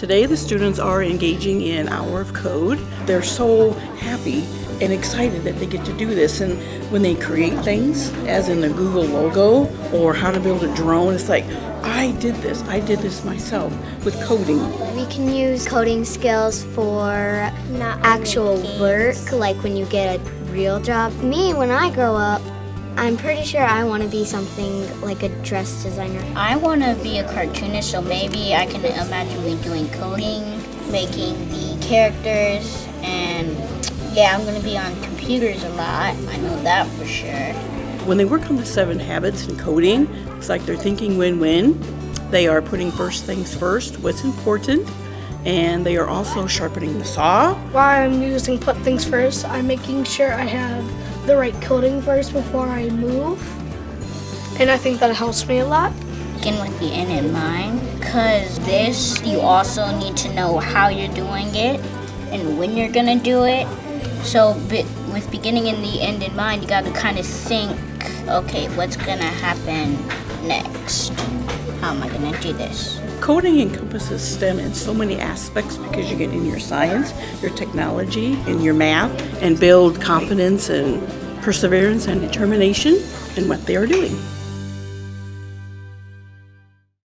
Today the students are engaging in Hour of Code. They're so happy and excited that they get to do this, and when they create things, as in the Google logo or how to build a drone, it's like, I did this myself with coding. We can use coding skills for actual work, like when you get a real job. Me, when I grow up, I'm pretty sure I want to be something like a dress designer. I want to be a cartoonist, so maybe I can imagine me doing coding, making the characters, and yeah, I'm going to be on computers a lot. I know that for sure. When they work on the 7 habits in coding, it's like they're thinking win-win. They are putting first things first, what's important, and they are also sharpening the saw. While I'm using put things first, I'm making sure I have the right coding first before I move, and I think that helps me a lot. Begin with the end in mind, because this, you also need to know how you're doing it and when you're going to do it. So with beginning and the end in mind, you got to kind of think, okay, what's going to happen next? How am I going to do this? Coding encompasses STEM in so many aspects because you get in your science, your technology, and your math, and build confidence and perseverance and determination in what they are doing.